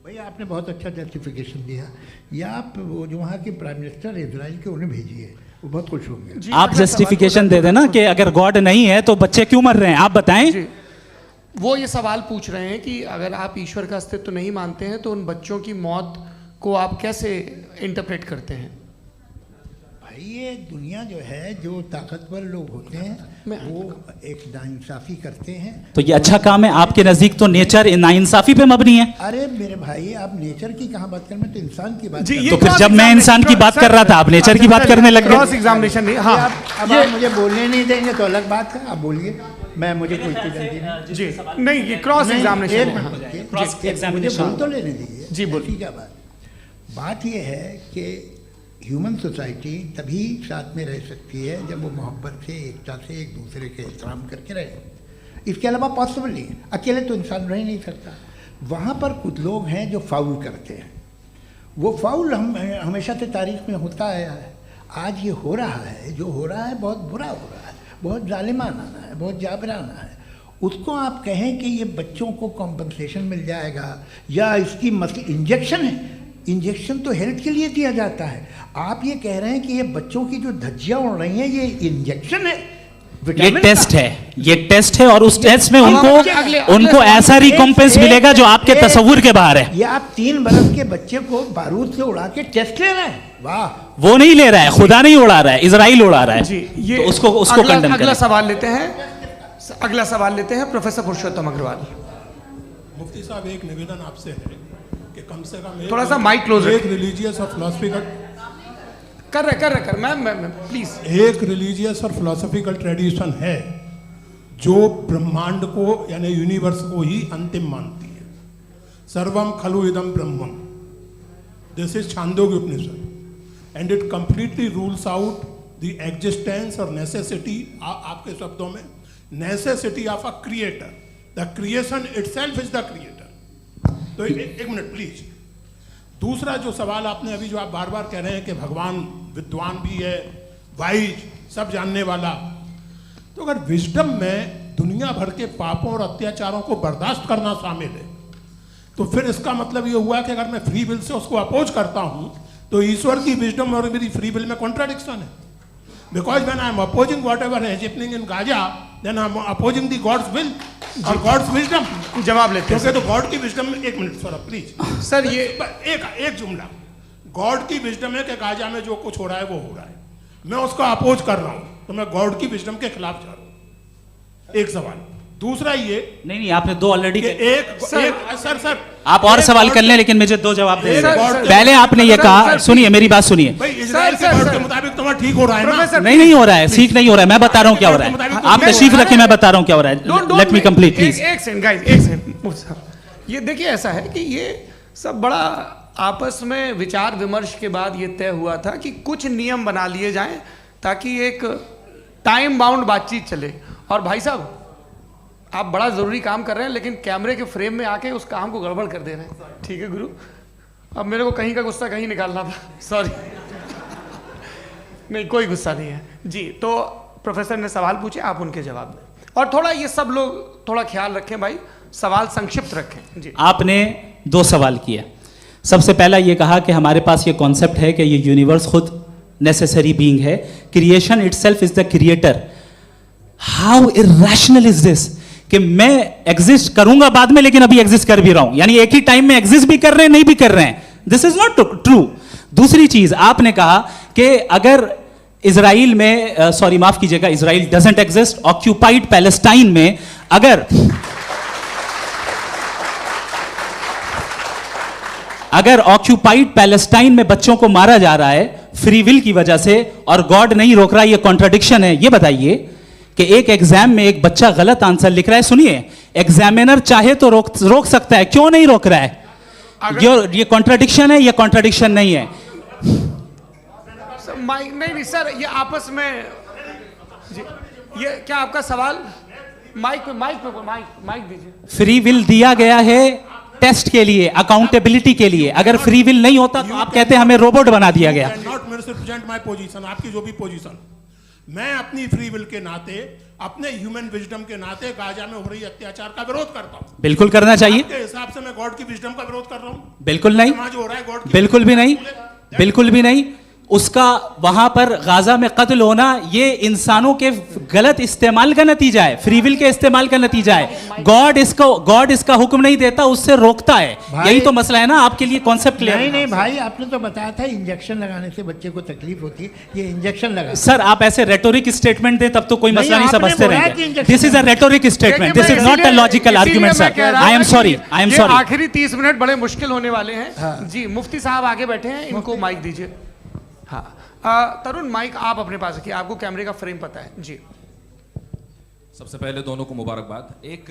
भैया आपने बहुत अच्छा जस्टिफिकेशन दिया। या आप वो जो वहाँ के प्राइम मिनिस्टर इजराइल के उन्हें भेजिए, वो बहुत खुश होंगे। आप जस्टिफिकेशन दे देना कि अगर गॉड नहीं है तो बच्चे क्यों मर रहे हैं, आप बताएं। वो ये सवाल पूछ रहे हैं कि अगर आप ईश्वर का अस्तित्व नहीं मानते हैं तो उन बच्चों की मौत को आप कैसे इंटरप्रेट करते हैं? भाई ये दुनिया जो है, जो ताकतवर लोग होते हैं वो एक नाइंसाफी करते हैं। तो ये अच्छा काम है आपके नजदीक, तो नेचर नाइंसाफी पे मबनी है। अरे मेरे भाई, आप नेचर की कहाँ बात कर रहे हैं, तो इंसान की बात। तो फिर जब मैं इंसान की बात कर रहा था आप नेचर की बात करने लग गए। क्रॉस एग्जामिनेशन नहीं। हाँ, अब आप मुझे बोलने नहीं देंगे तो अलग बात है, आप बोलिए, मैं मुझे कोई जल्दी नहीं। जी नहीं, ये क्रॉस एग्जामिनेशन है। मुझे बोल तो लेने दीजिए। जी बोलिए। क्या बात ये है कि ह्यूमन सोसाइटी तभी साथ में रह सकती है जब वो मोहब्बत से, एकता से, एक दूसरे के एहतराम करके रहे। इसके अलावा पॉसिबल नहीं है, अकेले तो इंसान रह नहीं सकता। वहाँ पर कुछ लोग हैं जो फाउल करते हैं। वो फाउल हमेशा से तारीख में होता आया है। आज ये हो रहा है, जो हो रहा है बहुत बुरा हो रहा है, बहुत जालिमाना है, बहुत जाबराना है। उसको आप कहें कि ये बच्चों को कॉम्पनसेशन मिल जाएगा या इसकी इंजेक्शन है। इंजेक्शन तो हेल्थ के लिए दिया जाता है। आप ये कह रहे हैं कि ये बच्चों की जो धज्जियां उड़ रही हैं ये इंजेक्शन है, ये टेस्ट है, ये टेस्ट है और उस टेस्ट में उनको ऐसा रिकॉम्पेंस मिलेगा जो आपके तस्वुर के बाहर है। ये आप 3 बरस के बच्चे को बारूद से उड़ा के टेस्ट ले रहे हैं। वाह, वो नहीं ले रहा है, खुदा नहीं उड़ा रहा है, इजराइल उड़ा रहा है। जी, ये तो उसको कंडेम अगला सवाल लेते हैं। अगला सवाल लेते हैं प्रोफेसर पुरुषोत्तम अग्रवाल। मुफ्ती साहब, एक निवेदन आपसे है कि कम से कम थोड़ा सा माइक क्लोज एक रिलीजियस और फिलोसफिकल कर मैं प्लीज। एक रिलीजियस और फिलोसफिकल ट्रेडिशन है जो ब्रह्मांड को यानी यूनिवर्स को ही अंतिम मानती है। सर्वम खलु इदम ब्रह्मम, this is Chandogya Upanishad and it completely rules out the existence और नेसेसिटी, आपके शब्दों में necessity of a creator. The creation itself is the creator. तो एक मिनट प्लीज। दूसरा जो सवाल आपने अभी, जो आप बार बार कह रहे हैं कि भगवान विद्वान भी है, वाइज, सब जानने वाला, तो अगर विजडम में दुनिया भर के पापों और अत्याचारों को बर्दाश्त करना शामिल है तो फिर इसका मतलब ये हुआ कि अगर मैं फ्री विल से उसको अपोज करता हूं तो ईश्वर की विजडम और मेरी फ्री विल में कॉन्ट्राडिक्शन है। Because when I am opposing whatever is happening in Gaza, then I am opposing the God's will और गॉड्स विजडम। जवाब लेते हैं क्योंकि तो गॉड की विजडम में, एक मिनट सर प्लीज सर, ये एक जुमला, गॉड की विजडम है कि गाजा में जो कुछ हो रहा है वो हो रहा है, मैं उसको अपोज कर रहा हूं तो मैं गॉड की विजडम के खिलाफ जा रहा हूं। एक सवाल। दूसरा ये नहीं, आपने 2 ऑलरेडी। सर आप और सवाल कर लें, लेकिन मुझे 2 जवाब दे। पहले आपने ये कहा, सुनिए मेरी बात सुनिए। इजराइल के गॉड के मुताबिक तुम्हारा ठीक हो रहा है ना? नहीं हो रहा है, ठीक नहीं हो रहा है। मैं बता रहा हूँ क्या हो रहा है, आप तशरीफ रखिए, मैं बता रहा हूँ क्या हो रहा है। Let me complete please. एक सेकंड गाइस, एक सेकंड। ये देखिए, ऐसा है कि ये सब बड़ा आपस में विचार विमर्श के बाद ये तय हुआ था कि कुछ नियम बना लिए जाएं ताकि एक टाइम बाउंड बातचीत चले। और भाई साहब, आप बड़ा ज़रूरी काम कर रहे हैं लेकिन कैमरे के फ्रेम में आके उस काम को गड़बड़ कर दे रहे हैं। ठीक है गुरु, अब मेरे को कहीं का गुस्सा कहीं निकालना था, सॉरी। नहीं, कोई गुस्सा नहीं है जी। तो प्रोफेसर ने सवाल पूछे, आप उनके जवाब दें। और थोड़ा ये सब लोग थोड़ा ख्याल रखें भाई, सवाल संक्षिप्त रखें जी। आपने 2 सवाल किए। सबसे पहला ये कहा कि हमारे पास ये कॉन्सेप्ट है कि ये यूनिवर्स खुद नेसेसरी बीइंग है, creation itself is the creator. How irrational is this कि मैं एग्जिस्ट करूंगा बाद में लेकिन अभी एग्जिस्ट कर भी रहा हूं, यानी एक ही टाइम में एग्जिस्ट भी कर रहे हैं, नहीं भी कर रहे हैं। This is not true. दूसरी चीज आपने कहा कि अगर इजराइल में, सॉरी माफ कीजिएगा, Israel doesn't exist, occupied Palestine में अगर ऑक्यूपाइड पैलेस्टाइन में बच्चों को मारा जा रहा है फ्री विल की वजह से और गॉड नहीं रोक रहा, ये कॉन्ट्रडिक्शन है। ये बताइए कि एक एग्जाम में एक बच्चा गलत आंसर लिख रहा है, सुनिए, एग्जामिनर चाहे तो रोक सकता है, क्यों नहीं रोक रहा है? ये कॉन्ट्रडिक्शन है, ये कॉन्ट्रडिक्शन नहीं है। माइक नहीं सर, ये आपस में जी, ये क्या आपका सवाल? माइक दीजिए। फ्री विल दिया गया है टेस्ट के लिए, अकाउंटेबिलिटी के लिए। अगर फ्री विल नहीं होता तो आप कहते हैं हमें रोबोट बना दिया गया। नॉट मिसरिप्रेजेंट माय पोजीशन, आपकी जो भी पोजीशन, मैं अपनी फ्री विल के नाते अपने ह्यूमन विजडम के नाते गाजा में हो रही अत्याचार का विरोध करता हूँ। बिल्कुल करना चाहिए। आपके हिसाब से मैं गॉड की विजडम का विरोध कर रहा हूँ? बिल्कुल नहीं, समाज हो रहा है गॉड की बिल्कुल भी नहीं, बिल्कुल भी नहीं। उसका वहां पर गाजा में कत्ल होना ये इंसानों के गलत इस्तेमाल का नतीजा है, फ्री विल के इस्तेमाल का नतीजा है। गॉड इसका हुक्म नहीं देता, उससे रोकता है। यही तो मसला है ना, आपके लिए कॉन्सेप्ट क्लियर नहीं नहीं भाई, आपने तो बताया था इंजेक्शन लगाने से बच्चे को तकलीफ होती है, ये इंजेक्शन लगा। सर आप ऐसे रेटोरिक स्टेटमेंट दें तब तो कोई मसला नहीं समझते रहेंगे। This is a rhetoric statement, this is not a logical argument sir. I am sorry, I am sorry. आखिरी 30 मिनट बड़े मुश्किल होने वाले हैं। जी मुफ्ती साहब आगे बैठे हैं, इनको माइक दीजिए। हाँ तरुण, माइक आप अपने पास रखिए, आपको कैमरे का फ्रेम पता है जी। सबसे पहले दोनों को मुबारकबाद। एक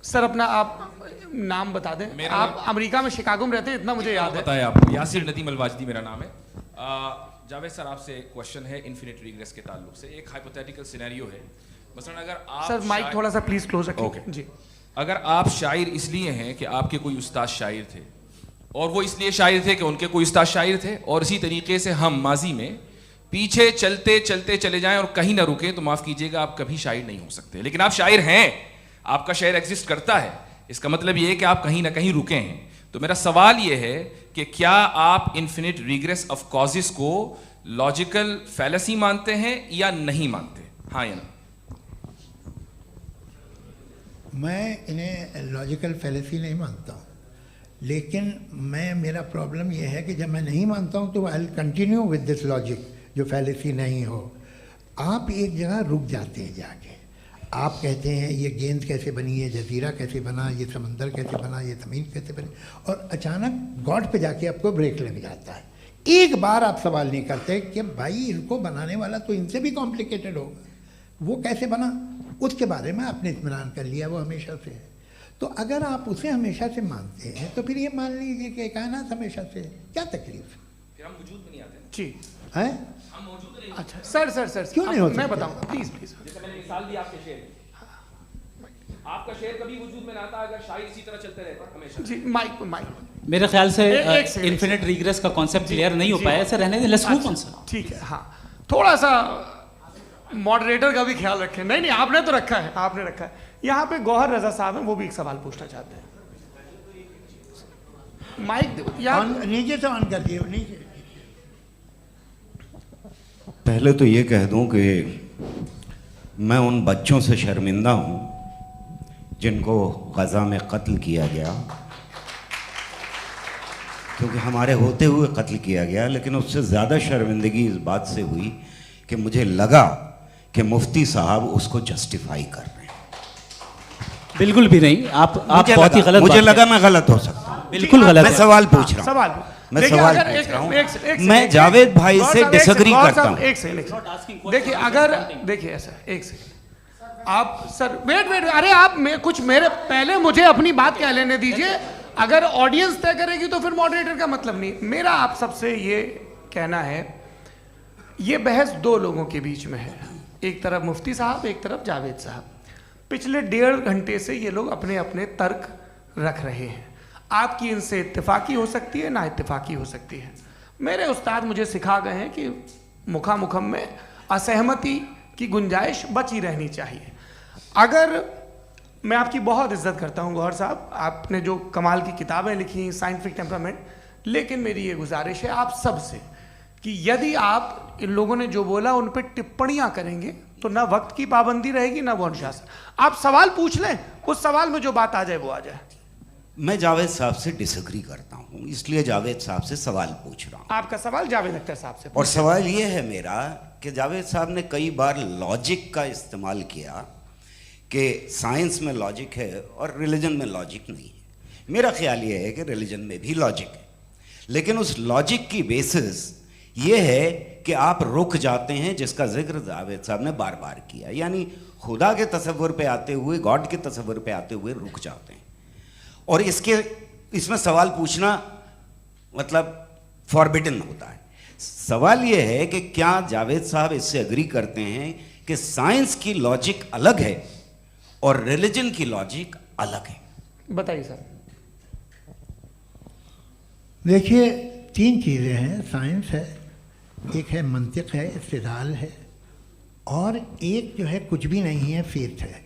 सर अपना आप नाम बता दें। आप अमेरिका में शिकागो में रहते हैं, इतना मुझे याद है। बताया आपको, यासिर नदीम अलवाजदी मेरा नाम है। जावेद सर आपसे एक क्वेश्चन है इन्फिनिट रिग्रेस के ताल्लुक से। एक हाइपोथेटिकल सिनेरियो है, मसलन अगर आप सर माइक थोड़ा सा प्लीज क्लोज रखिए। ओके जी। अगर आप शायर इसलिए हैं कि आपके कोई उस्ताद शायर थे, और वो इसलिए शायर थे कि उनके कोई उस्ताद शायर थे, और इसी तरीके से हम माजी में पीछे चलते चलते चले जाएं और कहीं ना रुकें, तो माफ कीजिएगा आप कभी शायर नहीं हो सकते। लेकिन आप शायर हैं, आपका शायर एग्जिस्ट करता है, इसका मतलब ये है कि आप कहीं ना कहीं रुके हैं। तो मेरा सवाल ये है कि क्या आप इन्फिनिट रिग्रेस ऑफ कॉजेस को लॉजिकल फैलेसी मानते हैं या नहीं मानते? हाँ या ना? मैं इन्हें लॉजिकल फैलेसी नहीं मानता हूँ, लेकिन मेरा प्रॉब्लम यह है कि जब मैं नहीं मानता हूँ तो I will continue with this logic जो फैलेसी नहीं हो। आप एक जगह रुक जाते हैं जाके, आप कहते हैं ये गेंद कैसे बनी, ये जजीरा कैसे बना, ये समंदर कैसे बना, ये ज़मीन कैसे बनी, और अचानक गॉड पे जाके आपको ब्रेक लग जाता है। एक बार आप सवाल नहीं करते कि भाई इनको बनाने वाला तो इनसे भी कॉम्प्लिकेटेड होगा, वो कैसे बना, उसके बारे में आपने इत्मीनान कर लिया, वो हमेशा से है। तो अगर आप उसे हमेशा से मानते हैं तो फिर ये मान लीजिए कि कायनात हमेशा से है, क्या तकलीफ है? फिर हम वजूद में नहीं आते जी हैं? हम मौजूद नहीं। अच्छा सर क्यों नहीं हो मैं सकते? बताऊंगा प्लीज प्लीज। जैसे मैंने मिसाल दी आपके शेर, आपका शेर कभी वजूद में ना आता अगर शायर इसी तरह चलते रहते हमेशा। जी माइक मेरे ख्याल से एक सेकंड। इन्फिनिट रिग्रेस का कॉन्सेप्ट क्लियर नहीं हो पाया, ऐसे रहने दें, लेट्स मूव ऑन सर। ठीक है। हाँ थोड़ा सा मॉडरेटर का भी ख्याल रखें। नहीं आपने तो रखा है, आपने रखा है। यहाँ पे गौहर रजा साहब हैं, वो भी एक सवाल पूछना चाहते हैं। माइक नीचे से ऑन कर दिए, नीचे। पहले तो ये कह दूं कि मैं उन बच्चों से शर्मिंदा हूं जिनको गज़ा में कत्ल किया गया, क्योंकि हमारे होते हुए कत्ल किया गया। लेकिन उससे ज़्यादा शर्मिंदगी इस बात से हुई कि मुझे लगा कि मुफ्ती साहब उसको जस्टिफाई कर रहे हैं। बिल्कुल भी नहीं, आप बहुत ही गलत। मुझे लगा मैं गलत हो सकता हूँ, बिल्कुल गलत मैं है। सवाल पूछ रहा हूँ, सवाल मैं सवाल पूछ रहा हूँ। मैं जावेद भाई से डिसएग्री करता हूँ। एक सेकंड देखिए, अगर देखिए ऐसा एक सेकंड आप सर वेट अरे आप कुछ मेरे पहले मुझे अपनी बात कह लेने दीजिए। अगर ऑडियंस तय करेगी तो फिर मॉडरेटर का मतलब नहीं। मेरा आप सबसे ये कहना है, ये बहस दो लोगों के बीच में है, एक तरफ मुफ्ती साहब, एक तरफ जावेद साहब। पिछले 1.5 घंटे से ये लोग अपने अपने तर्क रख रहे हैं। आपकी इनसे इत्तेफाकी हो सकती है, ना इत्तेफाकी हो सकती है। मेरे उस्ताद मुझे सिखा गए हैं कि मुखामुखम में असहमति की गुंजाइश बची रहनी चाहिए। अगर मैं आपकी बहुत इज्जत करता हूँ गौहर साहब, आपने जो कमाल की किताबें लिखी, साइंटिफिक टेम्परामेंट, लेकिन मेरी ये गुजारिश है आप सबसे कि यदि आप इन लोगों ने जो बोला उन पर टिप्पणियां करेंगे तो ना वक्त की पाबंदी रहेगी ना वो अनुशासन। आप सवाल पूछ लें, उस सवाल में जो बात आ जाए वो आ जाए। मैं जावेद साहब से डिसएग्री करता हूँ, इसलिए जावेद साहब से सवाल पूछ रहा हूँ। आपका सवाल जावेद अख्तर साहब से। और सवाल ये है मेरा कि जावेद साहब ने कई बार लॉजिक का इस्तेमाल किया कि साइंस में लॉजिक है और रिलीजन में लॉजिक नहीं है। मेरा ख्याल ये है कि रिलीजन में भी लॉजिक है, लेकिन उस लॉजिक की बेसिस ये है कि आप रुक जाते हैं, जिसका जिक्र जावेद साहब ने बार बार किया, यानी खुदा के तसव्वुर पे आते हुए, गॉड के तसव्वुर पे आते हुए रुक जाते हैं। और इसमें सवाल पूछना मतलब फॉरबिडन होता है। सवाल ये है कि क्या जावेद साहब इससे एग्री करते हैं कि साइंस की लॉजिक अलग है और रिलीजन की लॉजिक अलग है? बताइए सर। देखिए 3 चीज़ें हैं, साइंस है, एक है मंतिक है, इस्तिदलाल है, और एक जो है कुछ भी नहीं है, फेथ है,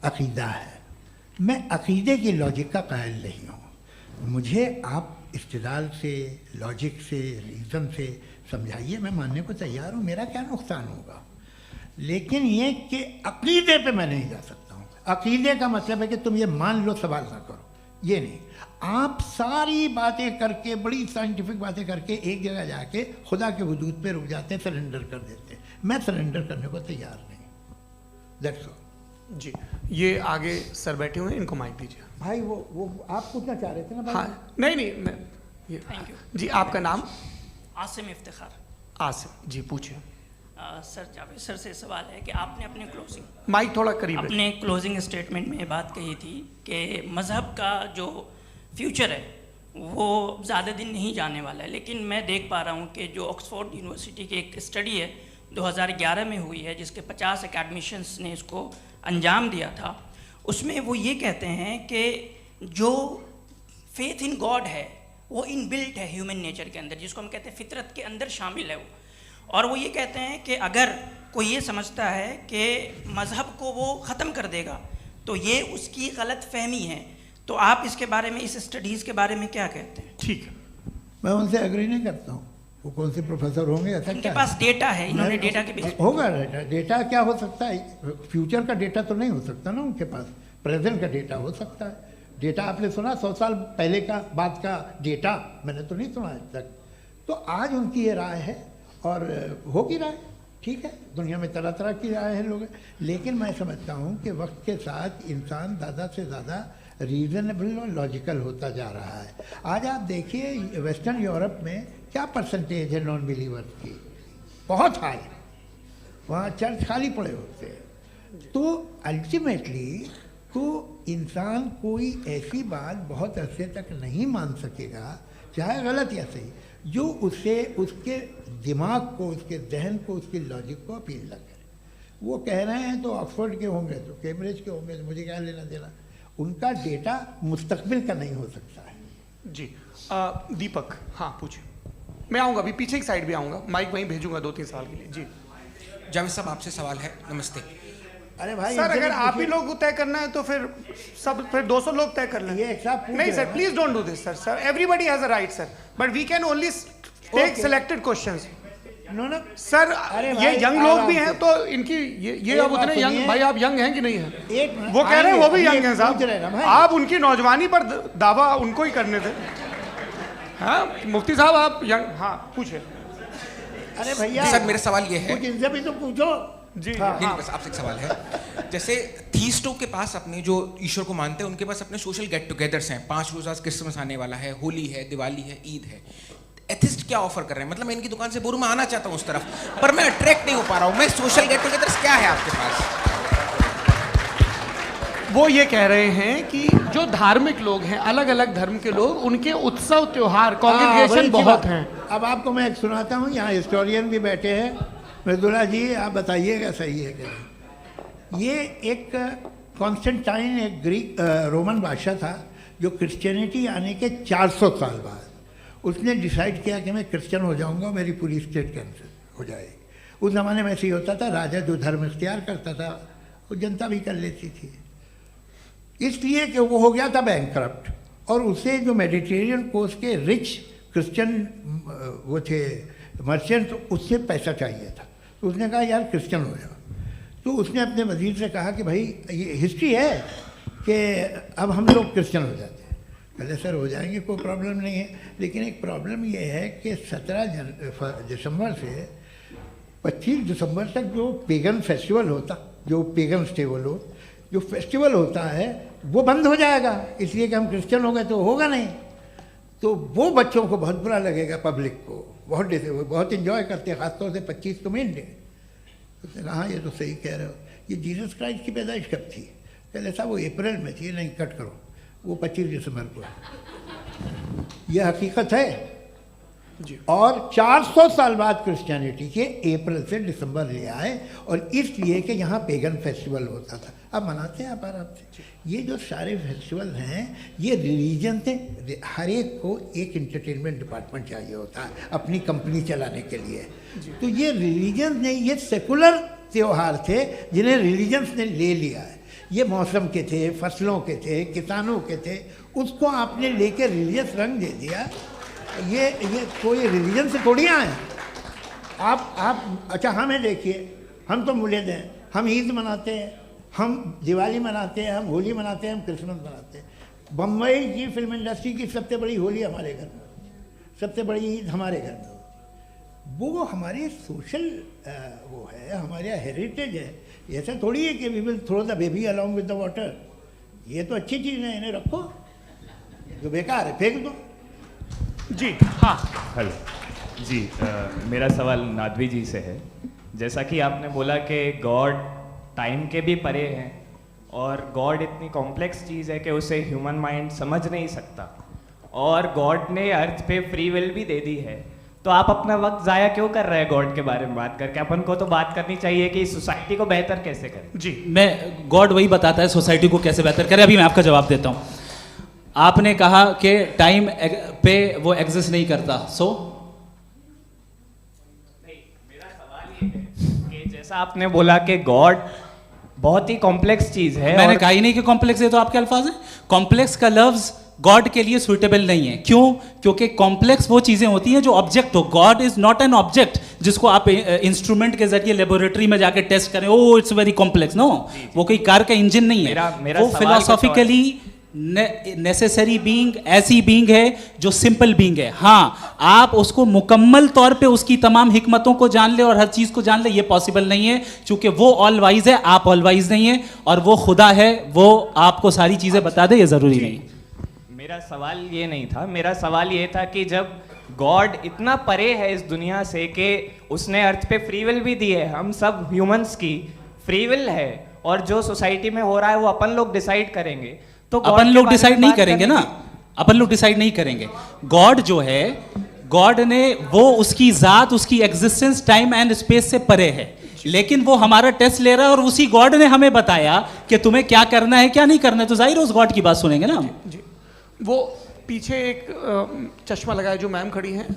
अकीदा है। मैं अकीदे की लॉजिक का कायल नहीं हूँ। मुझे आप इस्तिदलाल से, लॉजिक से, रीज़न से समझाइए, मैं मानने को तैयार हूँ, मेरा क्या नुकसान होगा। लेकिन ये कि अकीदे पे मैं नहीं जा सकता हूँ। अकीदे का मतलब है कि तुम ये मान लो, सवाल ना करो, ये नहीं। आप सारी बातें करके, बड़ी साइंटिफिक बातें करके एक जगह जाके खुदा के वजूद पे रुक जाते हैं, सरेंडर कर देते हैं। मैं सरेंडर करने को तैयार नहीं। That's all. जी, ये आगे सर बैठे हुए हैं, इनको माइक दीजिए। भाई वो आप पूछना चाह रहे थे ना भाई? हाँ, नहीं मैं ये थैंक यू जी। आपका नाम? आसिम इफ्तिखार। आसिफ जी, पूछिए। सर, जावेद सर से सवाल है कि आपने अपने क्लोजिंग माइक थोड़ा करीब रखिए। अपने क्लोजिंग स्टेटमेंट में बात कही थी कि मज़हब का जो फ्यूचर है वो ज़्यादा दिन नहीं जाने वाला है, लेकिन मैं देख पा रहा हूँ कि जो ऑक्सफोर्ड यूनिवर्सिटी की एक स्टडी है 2011 में हुई है, जिसके 50 एकेडमिशियंस ने इसको अंजाम दिया था, उसमें वो ये कहते हैं कि जो फेथ इन गॉड है वो इनबिल्ट है ह्यूमन नेचर के अंदर, जिसको हम कहते हैं फितरत के अंदर शामिल है वो। और वो ये कहते हैं कि अगर कोई ये समझता है कि मज़हब को वो ख़त्म कर देगा तो ये उसकी गलत फहमी है। तो आप इसके बारे में, इस स्टडीज़ के बारे में क्या कहते हैं? ठीक है, मैं उनसे एग्री नहीं करता हूँ। वो कौन से प्रोफेसर होंगे? ऐसा उनके क्या पास डेटा है, इन्होंने डेटा के बेस होगा। डेटा क्या हो सकता है? फ्यूचर का डेटा तो नहीं हो सकता ना उनके पास, प्रेजेंट का डेटा हो सकता है। डेटा आपने सुना 100 साल पहले का बाद का डेटा? मैंने तो नहीं सुना आज तक। तो आज उनकी ये राय है और होगी राय, ठीक है। दुनिया में तरह तरह की राय है लोग, लेकिन मैं समझता हूँ कि वक्त के साथ इंसान ज़्यादा से ज़्यादा रीज़नेबल और लॉजिकल होता जा रहा है। आज आप देखिए वेस्टर्न यूरोप में क्या परसेंटेज है नॉन बिलीवर्स की, बहुत हाई। वहाँ चर्च खाली पड़े होते हैं। तो अल्टीमेटली तो इंसान कोई ऐसी बात बहुत अरसे तक नहीं मान सकेगा, चाहे गलत या सही, जो उसे, उसके दिमाग को, उसके जहन को, उसकी लॉजिक को अपील न करे। वो कह रहे हैं तो ऑक्सफोर्ड के होंगे, तो कैम्ब्रिज के होंगे, तो मुझे क्या लेना देना। उनका डेटा मुस्तकबिल का नहीं हो सकता है। जी। दीपक, हाँ पूछिए। मैं आऊँगा, अभी पीछे की साइड भी आऊँगा, माइक वहीं भेजूंगा 2-3 साल के लिए। जी जावेद साहब, आपसे सवाल है। नमस्ते अरे भाई सर, अगर आप ही लोग तय करना है तो फिर 200 लोग तय कर लें। ये एक साथ नहीं sir, please don't do this sir. Everybody has a right sir, but we can only take selected questions. No sir, ये यंग लोग भी हैं तो इनकी ये अब उतने यंग, सुनिए। भाई आप यंग हैं कि नहीं हैं? एक वो कह रहे हैं वो भी यंग हैं पूछ रहे ना साहब। भाई। आप उनकी नौजवानी पर दावा उनको ही करने थे। हाँ मुफ्ती साहब, आप यंग, हाँ पूछे। अरे भैया सर, मेरा सवाल ये है। कुछ इनसे भी तो पूछो जी हाँ। नहीं, बस आपसे एक सवाल है। जैसे थीस्टों के पास, अपने जो ईश्वर को मानते हैं, उनके पास अपने सोशल गेट टुगेदर्स हैं। 5 रोज़ आज क्रिसमस आने वाला है, होली है, दिवाली है, ईद है। एथिस्ट क्या ऑफर कर रहे हैं? मतलब मैं इनकी दुकान से बोलूं, मैं आना चाहता हूं उस तरफ, पर मैं अट्रैक्ट नहीं हो पा रहा हूं। मैं सोशल गेट टुगेदर्स क्या है आपके पास? वो ये कह रहे हैं कि जो धार्मिक लोग हैं, अलग अलग धर्म के लोग, उनके उत्सव त्योहार, कॉन्ग्रेगेशन बहुत हैं। अब आपको मैं एक सुनाता हूँ, यहाँ हिस्टोरियन भी बैठे हैं। मृदुला जी, आप बताइएगा सही है क्या? ये एक कॉन्स्टेंटाइन, एक ग्रीक रोमन बादशाह था, जो क्रिश्चियनिटी आने के 400 साल बाद उसने डिसाइड किया कि मैं क्रिश्चियन हो जाऊंगा, मेरी पूरी स्टेट कैंसिल हो जाएगी। उस ज़माने में ऐसे ही होता था, राजा जो धर्म इख्तियार करता था वो जनता भी कर लेती थी। इसलिए कि वो हो गया था बैंकरप्ट, और उसे जो मेडिटेरियन कोस्ट के रिच क्रिश्चियन वो थे मर्चेंट, उससे पैसा चाहिए था। तो उसने कहा यार क्रिश्चियन हो जाओ। तो उसने अपने वजीर से कहा कि भाई ये हिस्ट्री है कि अब हम लोग क्रिश्चियन हो जाते हैं। पहले सर हो जाएंगे, कोई प्रॉब्लम नहीं है, लेकिन एक प्रॉब्लम ये है कि 17 दिसंबर से 25 दिसंबर तक जो पेगन फेस्टिवल होता, जो पेगन्स थे वो लोग, जो फेस्टिवल होता है वो बंद हो जाएगा, इसलिए कि हम क्रिश्चियन हो गए तो होगा नहीं। तो वो बच्चों को बहुत बुरा लगेगा, पब्लिक को बहुत वो बहुत इन्जॉय करते हैं, ख़ासतौर से 25 को मेन डे। उसने कहा हाँ ये तो सही कह रहे हो। ये जीसस क्राइस्ट की पैदाइश कब थी? पहले साहब वो अप्रैल में थी। नहीं, कट करो, वो 25 दिसंबर को है। यह हकीकत है जी। और 400 साल बाद क्रिश्चियनिटी के अप्रैल से दिसंबर ले आए, और इसलिए कि यहाँ पेगन फेस्टिवल होता था। अब मनाते हैं आप आराम से। ये जो सारे फेस्टिवल हैं ये रिलीजन से, हर एक को एक इंटरटेनमेंट डिपार्टमेंट चाहिए होता है अपनी कंपनी चलाने के लिए। तो ये रिलीजन नहीं, ये सेकुलर त्योहार थे जिन्हें रिलीजन्स ने ले लिया है। ये मौसम के थे, फसलों के थे, किसानों के थे, उसको आपने लेके रिलीजियस रंग दे दिया। ये कोई रिलीजन से थोड़ी आए। आप अच्छा हमें देखिए, हम तो मुल्द हैं, हम ईद मनाते हैं, हम दिवाली मनाते हैं, हम होली मनाते हैं, हम क्रिसमस मनाते हैं। बम्बई की फिल्म इंडस्ट्री की सबसे बड़ी होली हमारे घर में, सबसे बड़ी ईद हमारे घर में। वो हमारी सोशल वो है, हमारा हेरिटेज है। ऐसा थोड़ी है कि we will throw the baby along with the water. ये तो अच्छी चीज़ है, इन्हें रखो, जो बेकार है फेंक दो। जी हाँ, हेलो जी, मेरा सवाल नादवी जी से है। जैसा कि आपने बोला कि गॉड टाइम के भी परे हैं और गॉड इतनी कॉम्प्लेक्स चीज़ है कि उसे ह्यूमन माइंड समझ नहीं सकता, और गॉड ने अर्थ पे फ्री विल भी दे दी है, तो आप अपना वक्त ज़ाया क्यों कर रहे हैं गॉड के बारे में बात करके? अपन को तो बात करनी चाहिए कि सोसाइटी को बेहतर कैसे करें। जी मैं गॉड वही बताता है सोसाइटी को कैसे बेहतर करे। अभी मैं आपका जवाब देता हूँ। आपने कहा कि टाइम पे वो एग्जिस्ट नहीं करता, सो मेरा सवाल ये है कि जैसा आपने बोला कि गॉड बहुत ही कॉम्प्लेक्स चीज़ है, मैंने कहा ही नहीं कि कॉम्प्लेक्स है, तो आपके अल्फाज हैं। कॉम्प्लेक्स का लफ्ज गॉड के लिए सुइटेबल नहीं है। क्यों? क्योंकि कॉम्प्लेक्स वो चीजें होती हैं जो ऑब्जेक्ट हो। God is not an object जिसको आप इंस्ट्रूमेंट के जरिए लेबोरेटरी में जाके टेस्ट करें, oh it's very complex. No, वो कोई कार का इंजन नहीं है। मेरा वो फिलोसॉफिकली नेसेसरी बीइंग ऐसी बीइंग है जो सिंपल बीइंग है। हाँ, आप उसको मुकम्मल तौर पे उसकी तमाम हिकमतों को जान ले और हर चीज को जान ले, ये पॉसिबल नहीं है, क्योंकि वो ऑल वाइज है, आप ऑल वाइज नहीं है, और वो खुदा है, वो आपको सारी चीजें बता दे, ये जरूरी नहीं। मेरा सवाल ये नहीं था, मेरा सवाल ये था कि जब गॉड इतना परे है इस दुनिया से कि उसने अर्थ पे फ्री विल भी दी है, हम सब ह्यूमंस की फ्री विल है, और जो सोसाइटी में हो रहा है वो अपन लोग डिसाइड करेंगे, तो अपन लोग डिसाइड नहीं करेंगे ना, अपन लोग डिसाइड नहीं करेंगे। गॉड जो है, गॉड ने वो उसकी जात, उसकी एग्जिस्टेंस टाइम एंड स्पेस से परे है, लेकिन वो हमारा टेस्ट ले रहा है और उसी गॉड ने हमें बताया कि तुम्हें क्या करना है क्या नहीं करना है, तो जाहिर है उस गॉड की बात सुनेंगे ना हम। जी वो पीछे एक चश्मा लगाए जो मैम खड़ी हैं,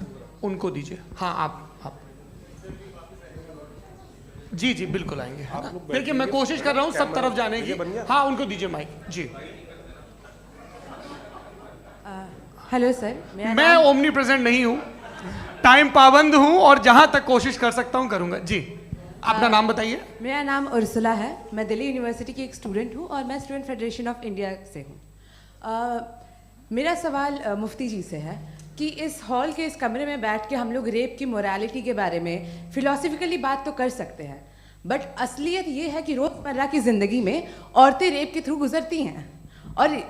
उनको दीजिए। हाँ आप जी जी बिल्कुल आएंगे। देखिए मैं कोशिश कर रहा हूँ सब तरफ जाने की। हाँ उनको दीजिए माइक। जी हेलो सर, मैं ओमनी प्रेजेंट नहीं हूँ, टाइम पाबंद हूँ, और जहाँ तक कोशिश कर सकता हूँ करूँगा। जी अपना नाम बताइए। मेरा नाम उर्सुला है, मैं दिल्ली यूनिवर्सिटी की एक स्टूडेंट हूँ और मैं स्टूडेंट फेडरेशन ऑफ इंडिया से हूँ। मेरा सवाल मुफ्ती जी से है कि इस हॉल के इस कमरे में बैठ के हम लोग रेप की मोरालिटी के बारे में फिलोसफिकली बात तो कर सकते हैं, बट असलियत ये है कि रोज़मर्रा की ज़िंदगी में औरतें रेप के थ्रू गुजरती हैं, और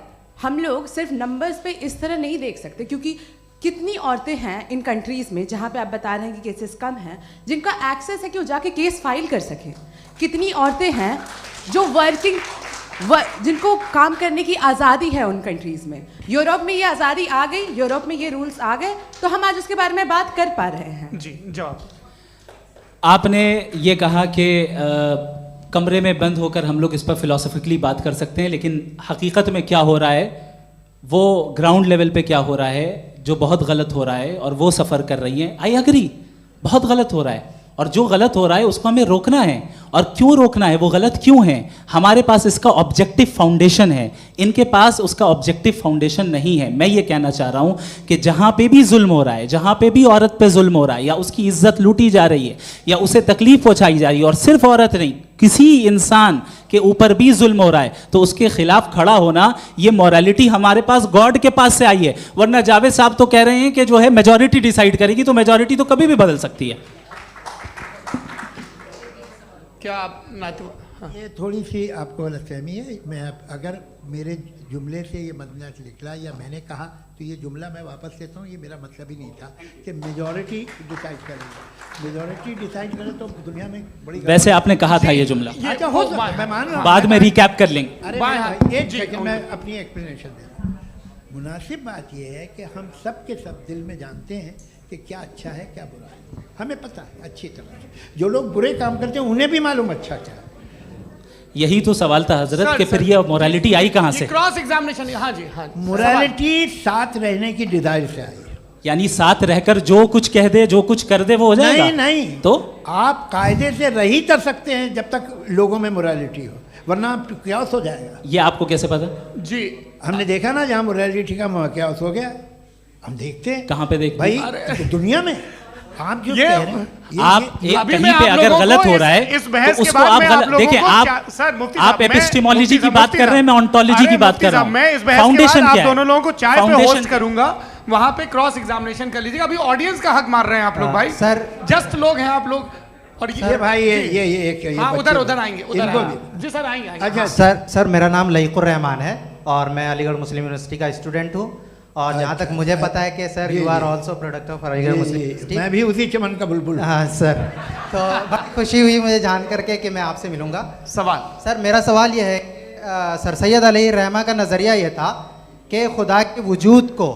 हम लोग सिर्फ नंबर्स पे इस तरह नहीं देख सकते, क्योंकि कितनी औरतें हैं इन कंट्रीज़ में जहाँ पे आप बता रहे हैं कि केसेस कम हैं, जिनका एक्सेस है कि वो जाके केस फाइल कर सकें। कितनी औरतें हैं जो जिनको काम करने की आज़ादी है उन कंट्रीज़ में। यूरोप में ये आज़ादी आ गई, यूरोप में ये रूल्स आ गए, तो हम आज उसके बारे में बात कर पा रहे हैं। जी जवाब। आपने ये कहा कि कमरे में बंद होकर हम लोग इस पर फिलोसफिकली बात कर सकते हैं, लेकिन हकीकत में क्या हो रहा है, वो ग्राउंड लेवल पे क्या हो रहा है, जो बहुत गलत हो रहा है, और वो सफ़र कर रही हैं। आई एग्री, बहुत गलत हो रहा है, और जो गलत हो रहा है उसको हमें रोकना है। और क्यों रोकना है, वो गलत क्यों है? हमारे पास इसका ऑब्जेक्टिव फाउंडेशन है, इनके पास उसका ऑब्जेक्टिव फाउंडेशन नहीं है। मैं ये कहना चाह रहा हूँ कि जहाँ पे भी जुल्म हो रहा है, जहाँ पे भी औरत पे जुल्म हो रहा है, या उसकी इज्जत लूटी जा रही है, या उसे तकलीफ पहुँचाई जा रही है, और सिर्फ औरत नहीं, किसी इंसान के ऊपर भी जुल्म हो रहा है, तो उसके खिलाफ खड़ा होना, ये मॉरलिटी हमारे पास गॉड के पास से आई है। वरना जावेद साहब तो कह रहे हैं कि जो है मेजॉरिटी डिसाइड करेगी, तो मेजॉरिटी तो कभी भी बदल सकती है। क्या आप हाँ। ये थोड़ी सी आपको गलतफहमी है। मैं अगर मेरे जुमले से ये मतलब निकला या मैंने कहा, तो ये जुमला मैं वापस लेता हूँ, ये मेरा मतलब ही नहीं था कि मेजॉरिटी डिसाइड करेंगे। मेजॉरिटी डिसाइड करे तो दुनिया में बड़ी, वैसे आपने कहा था ये जुमला। अच्छा हो, मैं मान रहा हूँ, बाद में रिकैप कर लेंगे। अरे एक सेकंड मैं अपनी एक्सप्लेनेशन दे रहा हूँ। मुनासिब बात यह है कि हम सब के सब दिल में जानते हैं कि क्या अच्छा है क्या बुरा है, हमें पता है अच्छी तरह से। जो लोग बुरे काम करते हैं उन्हें भी मालूम अच्छा क्या है। यही तो सवाल था हजरत कि फिर ये मोरालिटी आई कहाँ से? Cross examination. हाँ जी हाँ। मोरालिटी साथ रहने की डिजायर से आई है। यानी साथ रहकर जो कुछ कह दे, जो कुछ कर दे, वो हो जाएगा? नहीं नहीं, तो आप कायदे से रह ही कर सकते हैं जब तक लोगों में मोरालिटी हो, वरना क्यास हो जाएगा। ये आपको कैसे पता? जी हमने देखा ना जहाँ मोरालिटी का क्यास हो गया, हम देखते हैं। कहाँ पे देखते भाई हैं? दुनिया में आप जो ये- कह रहे हैं आप एक अभी कहीं मैं पे आप अगर लोगों गलत को हो रहा है इस बहस तो के उसको बाद आप में गलत लोगों देखिए। को आप सर मुफ्ती आप साहब, मैं- एपिस्टेमोलॉजी मुफ्ती की साहब, बात मुफ्ती कर रहे हैं, मैं साहब, ऑन्टोलॉजी अरे की बात मुफ्ती कर रहा साहब, हूँ। मैं इस बहस के फाउंडेशन बाद क्या आप है? दोनों लोगों को चाय पे फाउंडेशन होस्ट करूंगा, वहां पे क्रॉस एग्जामिनेशन कर लीजिएगा। अभी ऑडियंस का हक मार रहे हैं आप लोग भाई, सर जस्ट लोग हैं आप लोग। और ये भाई ये एक हाँ बच्चे उधर को- उधर आएंगे, उधर इनको आएंगे। भी। जी सर आएंगे आएंगे। अच्छा सर मेरा नाम लईकुर रहमान है और मैं अलीगढ़ मुस्लिम यूनिवर्सिटी का स्टूडेंट हूँ। और जहाँ तक मुझे पता है कि sir you are also product of Aligarh Muslim University. मैं भी उसी चमन का बुलबुल हूँ। हाँ सर, तो बड़ी खुशी हुई मुझे जान करके कि मैं आपसे मिलूंगा। सवाल सर मेरा सवाल ये है, सर सैयद अलैहि रहमा का नज़रिया ये था कि खुदा के वजूद को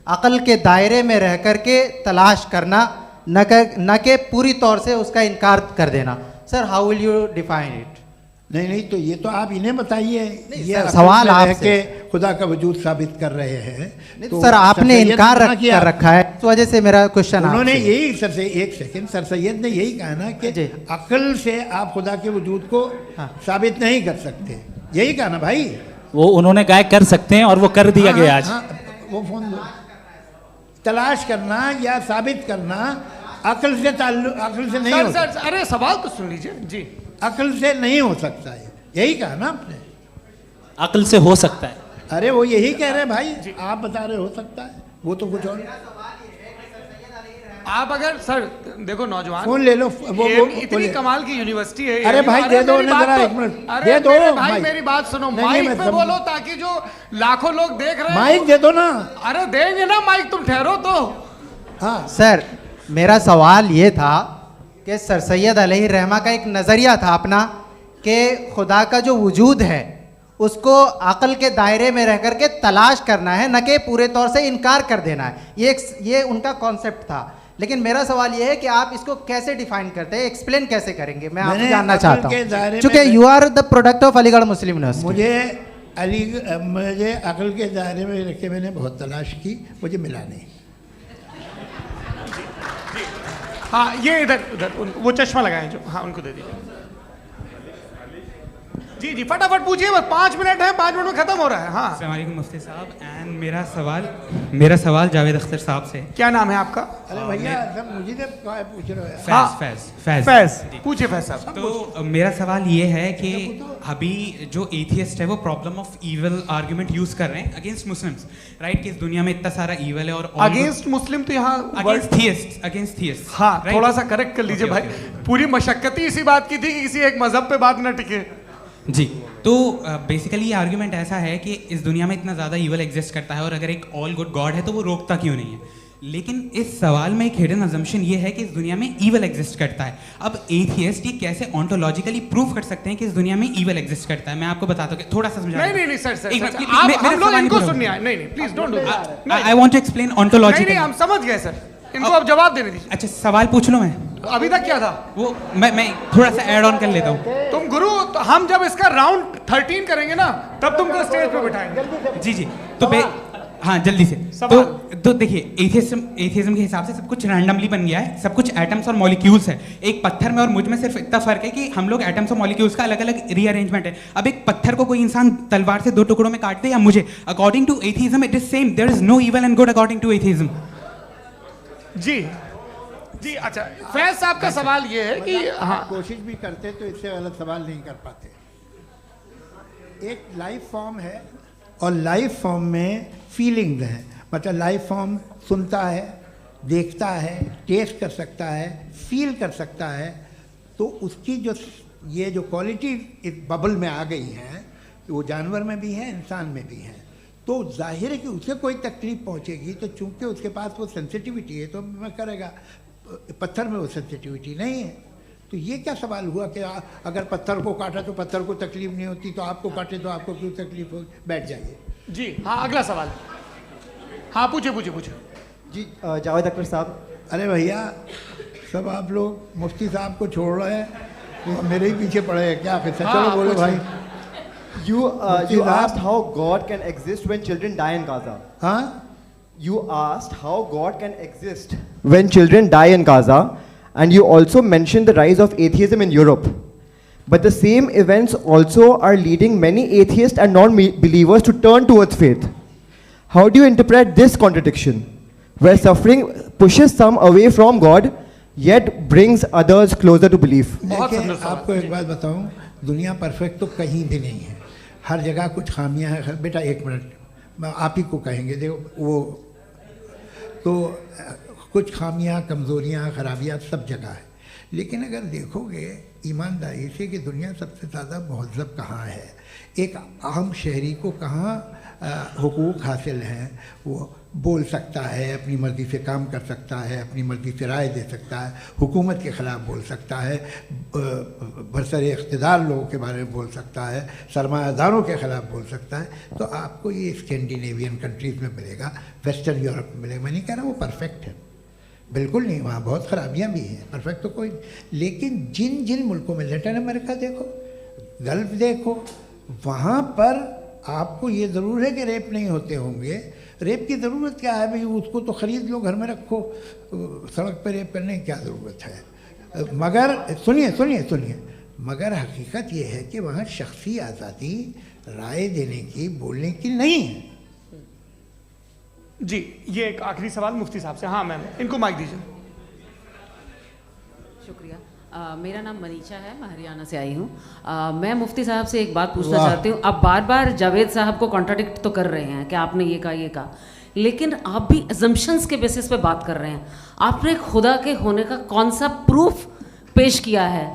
अक़ल के दायरे में रह कर के तलाश करना, न कि पूरी तौर से उसका इनकार कर देना। Sir how will you define it? नहीं तो ये तो आप इन्हें बताइए। ये सर, अक़ल सवाल में रह आपसे। के खुदा का वजूद साबित कर रहे हैं। तो सर आपने सैयद इनकार ने किया। कर रखा है, इस वजह से मेरा क्वेश्चन उन्होंने यही सर से एक सेकंड, सर सैयद ने यही कहा ना कि अक़ल से आप खुदा के वजूद को साबित नहीं कर सकते, यही कहा ना भाई। वो उन्होंने कहा कर सकते हैं और वो कर दिया गया आज। वो फोन दो। तलाश करना या साबित करना अक़ल से अक़ल से नहीं सर हो सर सकता। अरे सवाल तो सुन लीजिए जी। अक़ल से नहीं हो सकता है, यही कहा ना आपने। अकल से हो सकता है। अरे वो यही कह रहे हैं भाई, आप बता रहे हो सकता है, वो तो कुछ और। आप अगर सर देखो नौजवान फोन ले लो, इतनी कमाल की यूनिवर्सिटी है। अरे भाई दे दो मेरी उन्हें बात जरा तो- एक मिनट, अरे दे दो मेरे भाई माइक। मेरी बात सुनो, नहीं, माइक मैं पे समझ- बोलो ताकि जो लाखों लोग देख रहे हैं माइक दे दो ना। अरे देंगे ना माइक, तुम ठहरो तो। हाँ सर मेरा सवाल ये था कि सर सैयद अलैहि रहमा का एक नज़रिया था अपना कि खुदा का जो वजूद है उसको अक़ल के दायरे में रह कर के तलाश करना है, न कि पूरे तौर से इनकार कर देना है। ये उनका कॉन्सेप्ट था। लेकिन मेरा सवाल ये है कि आप इसको कैसे डिफाइन करते हैं, एक्सप्लेन कैसे करेंगे? मैं आपसे जानना चाहता हूँ, क्योंकि you are the product of Aligarh Muslim University. मुझे अक़ल के दायरे में रख के मैंने बहुत तलाश की, मुझे मिला नहीं। हाँ ये इधर उधर वो चश्मा लगाए जो, हाँ उनको दे दीजिए। जी जी फटाफट पूछिए, बस 5 मिनट है, 5 मिनट में खत्म हो रहा है। हाँ अस्सलाम वालेकुम मुफ्ती साहब। एंड मेरा सवाल जावेद अख्तर साहब से। क्या नाम है आपका? अरे भैया सब मुझे तो पूछ रहे हो। फैज पूछिए फैज साहब। तो मेरा सवाल ये है कि अभी जो एथियस्ट है वो problem of evil argument use कर रहे हैं अगेंस्ट मुस्लिम्स, राइट? कि इस दुनिया में इतना सारा ईवल है और अगेंस्ट मुस्लिम तो यहाँ अगेंस्ट थियस्ट। हाँ थोड़ा सा करेक्ट कर लीजिए भाई, पूरी मशक्कत ही इसी बात की थी कि किसी एक मजहब पे बात न टिके। जी तो बेसिकली ये आर्ग्यूमेंट ऐसा है कि इस दुनिया में इतना ज़्यादा ईवल एग्जिस्ट करता है और अगर एक ऑल गुड गॉड है तो वो रोकता क्यों नहीं है? लेकिन इस सवाल में एक हिडन अजम्पशन ये है कि इस दुनिया में ईवल एग्जिस्ट करता है। अब एथियस्ट ये कैसे ऑन्टोलॉजिकली प्रूव कर सकते हैं कि इस दुनिया में ईवल एग्जिस्ट करता है? मैं आपको बताता हूँ, थोड़ा सा समझा। नहीं सर आप हम लोग इनको सुनने आए। नहीं please don't do that. I want to explain ontologically. नहीं हम समझ गए सर, इनको अब जवाब देने दीजिए। अच्छा सवाल पूछ लो। मैं अभी तक क्या था वो मैं थोड़ा सा ऐड ऑन कर लेता हूँ। तुम गुरु, तो हम जब इसका राउंड 13 करेंगे ना तब तुमको स्टेज पे बिठाएंगे। जी तो हाँ जल्दी से। तो देखिए एथियज्म के हिसाब से सब कुछ रैंडमली बन गया है, सब कुछ एटम्स और मॉलिक्यूल्स है। एक पत्थर में और मुझ में सिर्फ इतना फर्क है कि हम लोग एटम्स और मॉलिक्यूल्स का अलग अलग रीअरेंजमेंट है। अब एक पत्थर को कोई इंसान तलवार से 2 टुकड़ों में काट दे या मुझे, according to atheism it is same. There is no evil and good according to atheism. जी अच्छा फैज साहब का सवाल ये है कि हाँ कोशिश भी करते तो इससे गलत सवाल नहीं कर पाते। एक लाइफ फॉर्म है और लाइफ फॉर्म में फीलिंग्स हैं, मतलब लाइफ फॉर्म सुनता है, देखता है, टेस्ट कर सकता है, फील कर सकता है। तो उसकी जो ये जो क्वालिटी इस बबल में आ गई हैं वो जानवर में भी है, इंसान में भी है। तो जाहिर है कि उसे कोई तकलीफ पहुंचेगी, तो चूंकि उसके पास वो सेंसिटिविटी है तो मैं करेगा। पत्थर में वो सेंसिटिविटी नहीं है। तो ये क्या सवाल हुआ कि अगर पत्थर को काटा तो पत्थर को तकलीफ नहीं होती, तो आपको काटे तो आपको क्यों तकलीफ हो? बैठ जाइए। जी हाँ अगला सवाल। हाँ पूछे जी जावेद अख्तर साहब। अरे भैया सब आप लोग मुफ्ती साहब को छोड़ रहे हैं, मेरे ही पीछे पड़े हैं क्या? फिर चलो बोलो भाई। You asked how God can exist when children die in Gaza. हाँ? You asked how God can exist when children die in Gaza, and you also mentioned the rise of atheism in Europe. But the same events also are leading many atheists and non-believers to turn towards faith. How do you interpret this contradiction, where suffering pushes some away from God, yet brings others closer to belief? देखिए, आपको एक बात बताऊं, दुनिया perfect तो कहीं भी नहीं है, हर जगह कुछ खामियां हैं। बेटा एक मिनट, मैं आप ही को कहेंगे, देखो वो तो कुछ खामियां, कमज़ोरियां, खराबियां सब जगह है। लेकिन अगर देखोगे ईमानदारी से कि दुनिया सबसे ज़्यादा महज़ब कहाँ है, एक आम शहरी को कहाँ हुकूक हासिल हैं, वो बोल सकता है, अपनी मर्ज़ी से काम कर सकता है, अपनी मर्ज़ी से राय दे सकता है, हुकूमत के ख़िलाफ़ बोल सकता है, बरसरे इक़्तिदार लोगों के बारे में बोल सकता है, सरमायादारों के ख़िलाफ़ बोल सकता है। तो आपको ये स्कैंडिनेवियन कंट्रीज़ में मिलेगा, वेस्टर्न यूरोप में मिलेगा। मैं नहीं कह रहा वो परफेक्ट है, बिल्कुल नहीं, वहाँ बहुत ख़राबियाँ भी हैं, परफेक्ट तो कोई। लेकिन जिन जिन मुल्कों में, लैटिन अमेरिका देखो, गल्फ़ देखो, वहाँ पर आपको ये ज़रूर है कि रेप नहीं होते होंगे। रेप की ज़रूरत क्या है भाई, उसको तो ख़रीद लो, घर में रखो, सड़क पर रेप करने की क्या ज़रूरत है। मगर सुनिए सुनिए सुनिए, मगर हकीकत ये है कि वहाँ शख्सी आज़ादी राय देने की, बोलने की नहीं है। जी, ये एक आखिरी सवाल मुफ्ती साहब से। हाँ मैम, इनको माइक दीजिए। शुक्रिया। मेरा नाम मनीषा है, मैं हरियाणा से आई हूँ। मैं मुफ्ती साहब से एक बात पूछना चाहती हूँ। आप बार बार जावेद साहब को कॉन्ट्राडिक्ट तो कर रहे हैं कि आपने ये कहा, लेकिन आप भी अजम्पशंस के बेसिस पे बात कर रहे हैं। आपने खुदा के होने का कौन सा प्रूफ पेश किया है,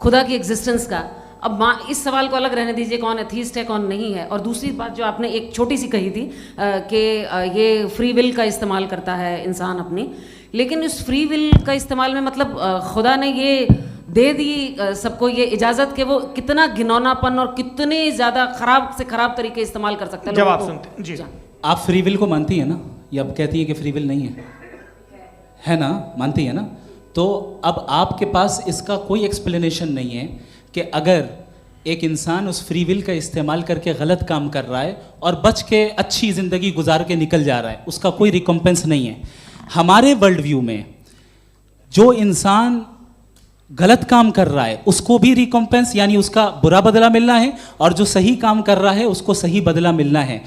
खुदा की एग्जिस्टेंस का? अब इस सवाल को अलग रहने दीजिए, कौन एथीस्ट है कौन नहीं है। और दूसरी बात जो आपने एक छोटी सी कही थी कि ये फ्री विल का इस्तेमाल करता है इंसान अपनी, लेकिन इस फ्री विल का इस्तेमाल में मतलब खुदा ने ये दे दी सबको ये इजाज़त कि वो कितना घिनौनापन और कितने ज़्यादा ख़राब से ख़राब तरीके इस्तेमाल कर सकते हैं। जवाब सुनते जी। आप फ्री विल को मानती हैं ना, या अब कहती हैं कि फ्री विल नहीं है ना, मानती है ना? तो अब आपके पास इसका कोई एक्सप्लेनेशन नहीं है कि अगर एक इंसान उस फ्री विल का इस्तेमाल करके गलत काम कर रहा है और बच के अच्छी ज़िंदगी गुजार के निकल जा रहा है, उसका कोई रिकम्पेंस नहीं है। हमारे वर्ल्ड व्यू में जो इंसान गलत काम कर रहा है उसको भी रिकम्पेंस यानी उसका बुरा बदला मिलना है, और जो सही काम कर रहा है उसको सही बदला मिलना है।